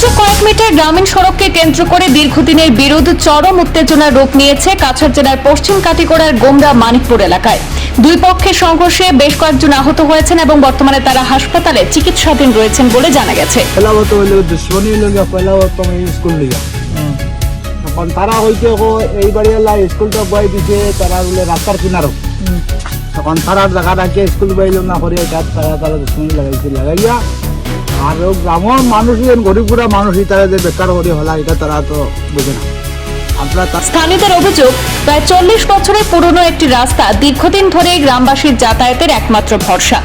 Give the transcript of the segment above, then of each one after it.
মাত্র কয়েক মিটার গ্রামীণ সড়ককে কেন্দ্র করে দীর্ঘদিনের বিরোধ চরম উত্তেজনার রূপ নিয়েছে কাছাড় জেলার পশ্চিম কাটিগড়ার গোমরা মানিকপুর এলাকায়। দুই পক্ষের সংঘর্ষে বেশ কয়েকজন আহত হয়েছেন এবং বর্তমানে তারা হাসপাতালে চিকিৎসাধীন রয়েছেন বলে জানা গেছে। তারা হইতে এই বাড়ি স্কুলটা বই দিছে, তারা বলে রাস্তার কিনারো তখন তারা জায়গাটাকে স্কুল বাইল না করে তারা দুশ্মনী লাগাইয়া আর গ্রামের মানুষ গরিব গুড়া মানুষ তারা যে বেকার করে হলা এটা তারা তো বোঝে না। স্থানীয়দের অভিযোগ, প্রায় 40 বছরের পুরনো একটি রাস্তা দীর্ঘদিন ধরে গ্রামবাসীর যাতায়াতের একমাত্র ভরসা।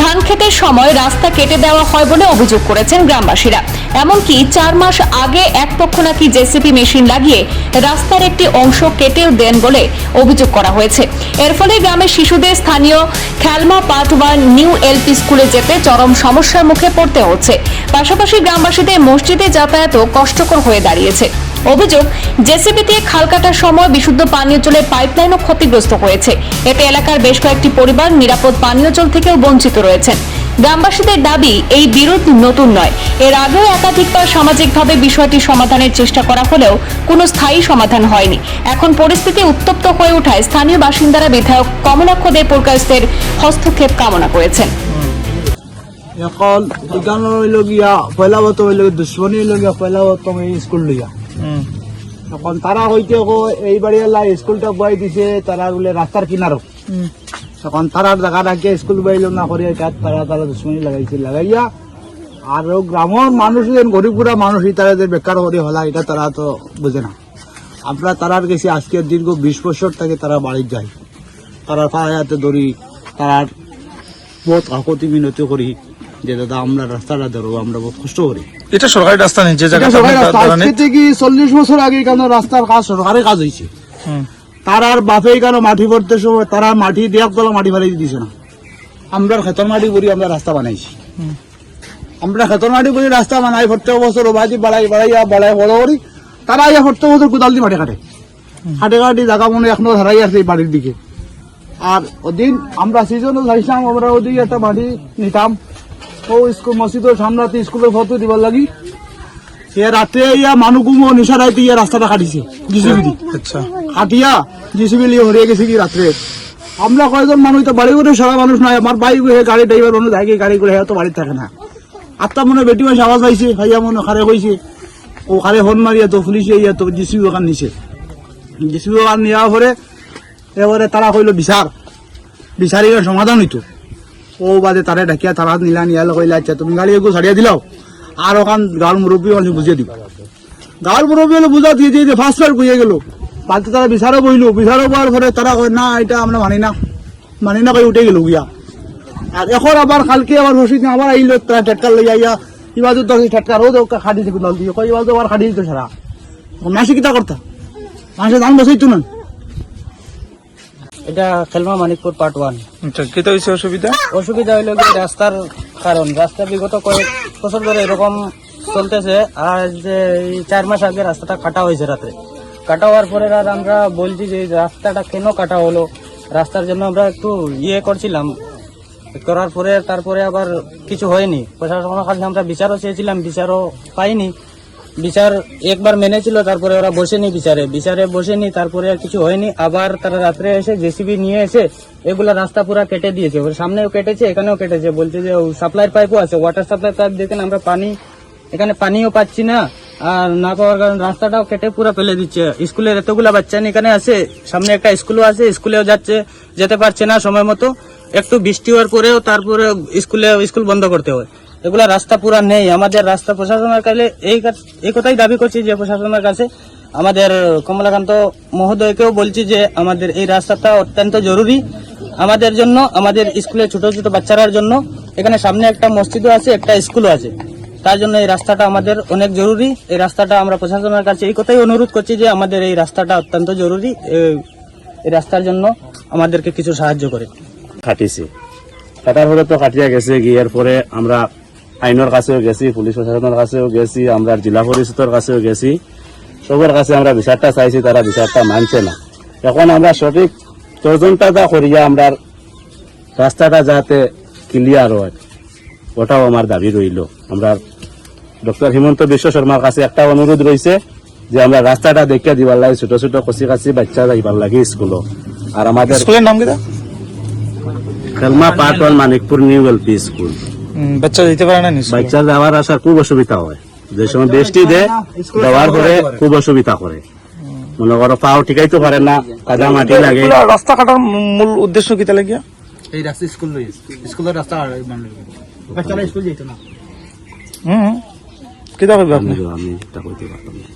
ধান ক্ষেতের সময় রাস্তা কেটে দেওয়া হয় বলে অভিযোগ করেছেন গ্রামবাসীরা। এমনকি 4 মাস আগে এক পক্ষ নাকি জেসিপি মেশিন লাগিয়ে রাস্তার একটি অংশ কেটেও দেন বলে অভিযোগ করা হয়েছে। এর ফলে গ্রামের শিশুদের স্থানীয় খেলমা পার্ট 1 নিউ এলপি স্কুলে যেতে চরম সমস্যার মুখে পড়তে হচ্ছে। পাশাপাশি গ্রামবাসীদের মসজিদে যাতায়াতও কষ্টকর হয়ে দাঁড়িয়েছে। অভিযোগ, জেসিবি দিয়ে খাল কাটার সময় বিশুদ্ধ পানীয় জলের পাইপলাইনও ক্ষতিগ্রস্ত হয়েছে। এতে এলাকার বেশ কয়েকটি পরিবার নিরাপদ পানীয় জল থেকেও বঞ্চিত রয়েছেন। গ্রামবাসীদের দাবি, এই বিরোধ নতুন নয়। এর আগেও একাধিকবার সামাজিকভাবে বিষয়টি সমাধানের চেষ্টা করা হলেও কোনো স্থায়ী সমাধান হয়নি। এখন পরিস্থিতি উত্তপ্ত হয়ে ওঠায় স্থানীয় বাসিন্দারা বিধায়ক কমলাক্ষ দে পুরকায়স্থের হস্তক্ষেপ কামনা করেছেন। এখন এখানে হইল গিয়া পয়লাবত হইল দুশ্মনী হইল গিয়া পয়লাবত স্কুল লইয়া এখন তারা হইতে এই বাড়ি স্কুলটা বই দিছে, তারা বলে রাস্তার কিনারো তখন তারা জায়গাটাকে স্কুল বাইল না করে তারা দুশ্মনী লাগাইয়া আর গ্রামের মানুষ গরিব গুড়া মানুষ তারা যে বেকার করে হলা এটা তারা তো বোঝে না। আমরা তারার গেছি আজকে দীর্ঘ 20 বছর থেকে তারা বাড়ি যায়, তারা পায়াতে ধরি তার বহুত কাকতি মিনতি করি যে দাদা আমরা রাস্তাটা ধরবো, আমরা বহুত কষ্ট করি। এটা সরকারি রাস্তা নেই, যে জায়গা 40 বছর আগে কেন রাস্তার কাজ সরকারের কাজ হয়েছে। তারার বাপে কেন মাটি ভরতে সময় তারা মাটি দেওয়া তলা মাটি ফেলাই দিছে না, আমরা খেতর মাটি করি আমরা রাস্তা বানাইছি। আমরা খেতর মাটি করি রাস্তা বানাই প্রত্যেক বছর ওভাজি বাড়াই বড় করি, তারা ইয়া প্রত্যেক বছর কোদাল দিয়ে মাটি কাটে কাটি জায়গা মনে এখনো হারাই আছে এই বাড়ির দিকে। আর ওদিন আমরা সিজনও যাইছিলাম, আমরা ওদিকে একটা মাটি নিতাম ও স্কুল মসজিদের সামনে স্কুলের ফটো দিবার লাগি রাতে ইয়া মানুকুমো নিশারাইতে ইয়া রাস্তাটা কাটিছে জিসিবি দি। আচ্ছা, কাটিয়া জিসিবি লিয়ে হরিয়ে গেছে কি রাত্রে। আমরা কয়েকজন মানুষ তো বাড়ি করে সারা মানুষ নাই, আমার বাইক গাড়ি ড্রাইভার মনে থাকে গাড়ি করে তো বাড়িতে থাকে না। আটটা মনে বেটি মাসে আওয়াজ পাইছে, ভাইয়া মনে খারে হয়েছে ও খারে ফোন মারিয়া তো পুলিশে ইয়া তো জিসিবি দোকান নিছে। জিসিবি দোকান নেওয়ার পরে এবারে তারা কইলো বিচারি সমাধান হইতো। ও বাদে তারা ডাকিয়া তারা নিলা কইলা আচ্ছা তুমি গাড়ি এগো ছাড়িয়া দিলাও আর ওখান গাঁর মুরব্বী হলে বুঝিয়ে দিব। গাঁর মুরব্বী হলে বুঝা দিয়ে দিয়ে ফার্স্ট ফার বুঝিয়ে গেল। বাদে তারা বিচারও বইলো, বিচারও পাওয়ার পরে তারা কয় না এটা আমরা মানি না কই উঠে গেল গিয়া। আর এখন আবার কালকে আবার রশিদ আবার আইলো তারা টেটকার লইয়া ইয়া ইবাদু তো টেটকার ও খাটি দিকে দল দিয়ে কই ইবাদু আবার খাটি দিত সারা মাসে কিতা করতা মাসে ধান বসাইতো না। এটা খেলমা মানিকপুর পার্ট 1। আচ্ছা, কেটা হয়েছে অসুবিধা হইল রাস্তার কারণ রাস্তা বিগত কয়েক বছর ধরে এরকম চলতেছে। আর যে 4 মাস আগে রাস্তাটা কাটা হয়েছে রাত্রে, কাটা হওয়ার পরে আর আমরা বলছি যে রাস্তাটা কেন কাটা হলো, রাস্তার জন্য আমরা একটু করছিলাম, করার পরে তারপরে আবার কিছু হয়নি। প্রশাসনের কাছে আমরা বিচারও চেয়েছিলাম, বিচারও পাইনি। বিচার একবার মেনেছিল, তারপরে ওরা বসেনি বিচারে বসেনি, তারপরে আর কিছু হয়নি। আবার তারা রাত্রে এসে জেসিবি নিয়ে এসে এগুলা রাস্তা পুরা কেটে দিয়েছে, ওর সামনেও কেটেছে এখানেও কেটেছে। বলছে যে সাপ্লাইয়ের পাইপও আছে, ওয়াটার সাপ্লাই পাইপ দেখেন আমরা পানি এখানে পানিও পাচ্ছি না, আর না পাওয়ার কারণে রাস্তাটাও কেটে পুরো ফেলে দিচ্ছে। স্কুলের এতগুলা বাচ্চা এখানে আছে, সামনে একটা স্কুলও আছে, স্কুলেও যেতে পারছে না সময় মতো। একটু বৃষ্টি হওয়ার পরেও তারপরে স্কুল বন্ধ করতে হয়। এগুলা রাস্তা পুরা নেই আমাদের। রাস্তা প্রশাসনের কাছে এই কথাই দাবি করছি যে প্রশাসনের কাছে আমাদের কমলাকান্ত মহোদয়কেও বলছি যে আমাদের এই রাস্তাটা অত্যন্ত জরুরি আমাদের জন্য, আমাদের স্কুলের ছোট ছোট বাচ্চারার জন্য। এখানে সামনে একটা মসজিদও আছে, একটা স্কুলও আছে, তার জন্য এই রাস্তাটা আমাদের অনেক জরুরি। এই রাস্তাটা আমরা প্রশাসনের কাছে এই কথাই অনুরোধ করছি যে আমাদের এই রাস্তাটা অত্যন্ত জরুরি, এই রাস্তার জন্য আমাদেরকে কিছু সাহায্য করে। কাটার পরে তো কাটিয়া গেছে, গিয়ার পরে আমরা আইনের কাছেও গেছি, পুলিশ প্রশাসনের কাছেও গেছি, আমরা জেলা পরিষদের কাছেও গেছি, সবার কাছে আমরা বিচারটা চাইছি, তারা বিচারটা মানছে না। এখন আমরা সঠিক তদন্তটা করিয়া আমরা রাস্তাটা যাতে ক্লিয়ার হয় ওটাও আমার দাবি রইল। আমরা ডক্টর হিমন্ত বিশ্ব শর্মার কাছে একটা অনুরোধ রয়েছে যে আমরা রাস্তাটা দেখে দিবার লাগে, ছোট ছোট কচি কাছি বাচ্চা যাইবার লাগে স্কুলও। আর আমাদের স্কুলের নাম কি? খেলমা part 1 Manikpur new LP school. বাচ্চা দিতে পারে না নিশ্চয়। বাচ্চা যাওয়ার আসার খুব অসুবিধা হয়, যে সময় বৃষ্টি দেয় দেওয়ার পরে খুব অসুবিধা করে, মনে করো পাও ঠিকাইতে পারে না, কাদা মাটি লাগে। রাস্তা কাটার মূল উদ্দেশ্য কি তাহলে গিয়া? এই রাস্তা স্কুলের রাস্তা বাচ্চারা স্কুল যেত না। কিতা করবে আপনি? আমি এটা কইতে পারতাম না।